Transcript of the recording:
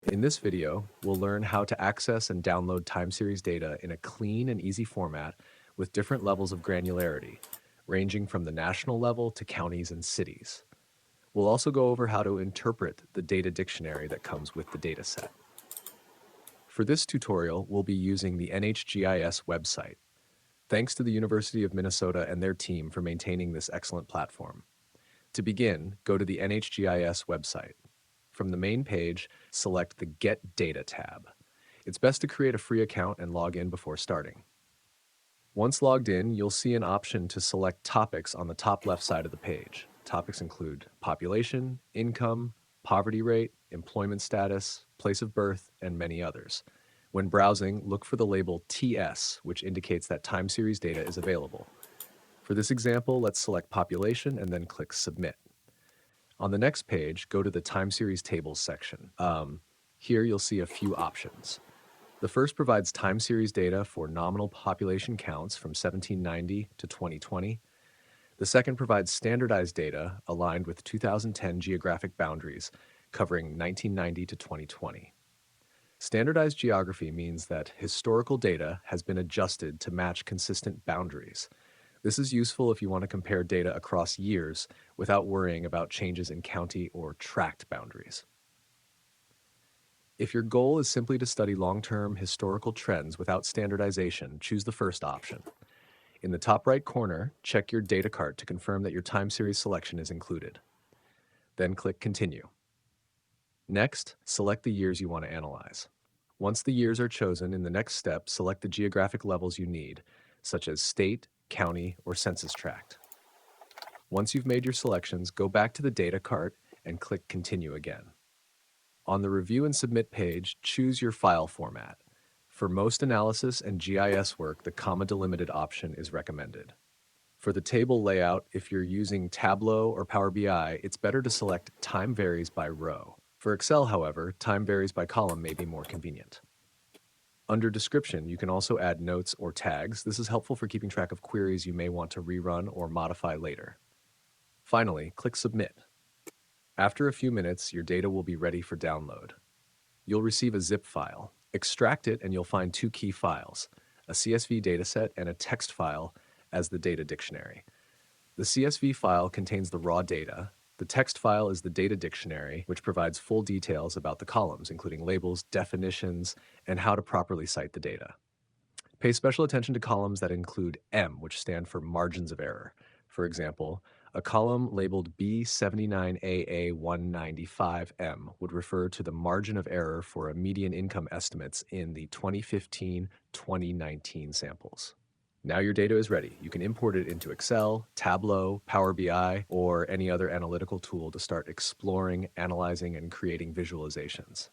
In this video, we'll learn how to access and download time series data in a clean and easy format with different levels of granularity, ranging from the national level to counties and cities. We'll also go over how to interpret the data dictionary that comes with the dataset. For this tutorial, we'll be using the NHGIS website. Thanks to the University of Minnesota and their team for maintaining this excellent platform. To begin, go to the NHGIS website. From the main page, select the Get Data tab. It's best to create a free account and log in before starting. Once logged in, you'll see an option to select topics on the top left side of the page. Topics include population, income, poverty rate, employment status, place of birth, and many others. When browsing, look for the label TS, which indicates that time series data is available. For this example, let's select population and then click Submit. On the next page, go to the time series tables section. Here you'll see a few options. The first provides time series data for nominal population counts from 1790 to 2020. The second provides standardized data aligned with 2010 geographic boundaries covering 1990 to 2020. Standardized geography means that historical data has been adjusted to match consistent boundaries. This is useful if you want to compare data across years without worrying about changes in county or tract boundaries. If your goal is simply to study long-term historical trends without standardization, choose the first option. In the top right corner, check your data cart to confirm that your time series selection is included. Then click Continue. Next, select the years you want to analyze. Once the years are chosen, in the next step, select the geographic levels you need, such as state, county, or census tract. Once you've made your selections, go back to the data cart and click Continue again. On the Review and Submit page, choose your file format. For most analysis and GIS work, the comma-delimited option is recommended. For the table layout, if you're using Tableau or PowerBI, it's better to select Time Varies by Row. For Excel, however, Time Varies by Column may be more convenient. Under Description, you can also add notes or tags. This is helpful for keeping track of queries you may want to rerun or modify later. Finally, click Submit. After a few minutes, your data will be ready for download. You'll receive a zip file. Extract it and you'll find two key files, a CSV dataset and a text file as the data dictionary. The CSV file contains the raw data. The text file is the data dictionary, which provides full details about the columns, including labels, definitions, and how to properly cite the data. Pay special attention to columns that include M, which stand for margins of error. For example, a column labeled B79AA195M would refer to the margin of error for a median income estimates in the 2015-2019 samples. Now your data is ready. You can import it into Excel, Tableau, Power BI, or any other analytical tool to start exploring, analyzing, and creating visualizations.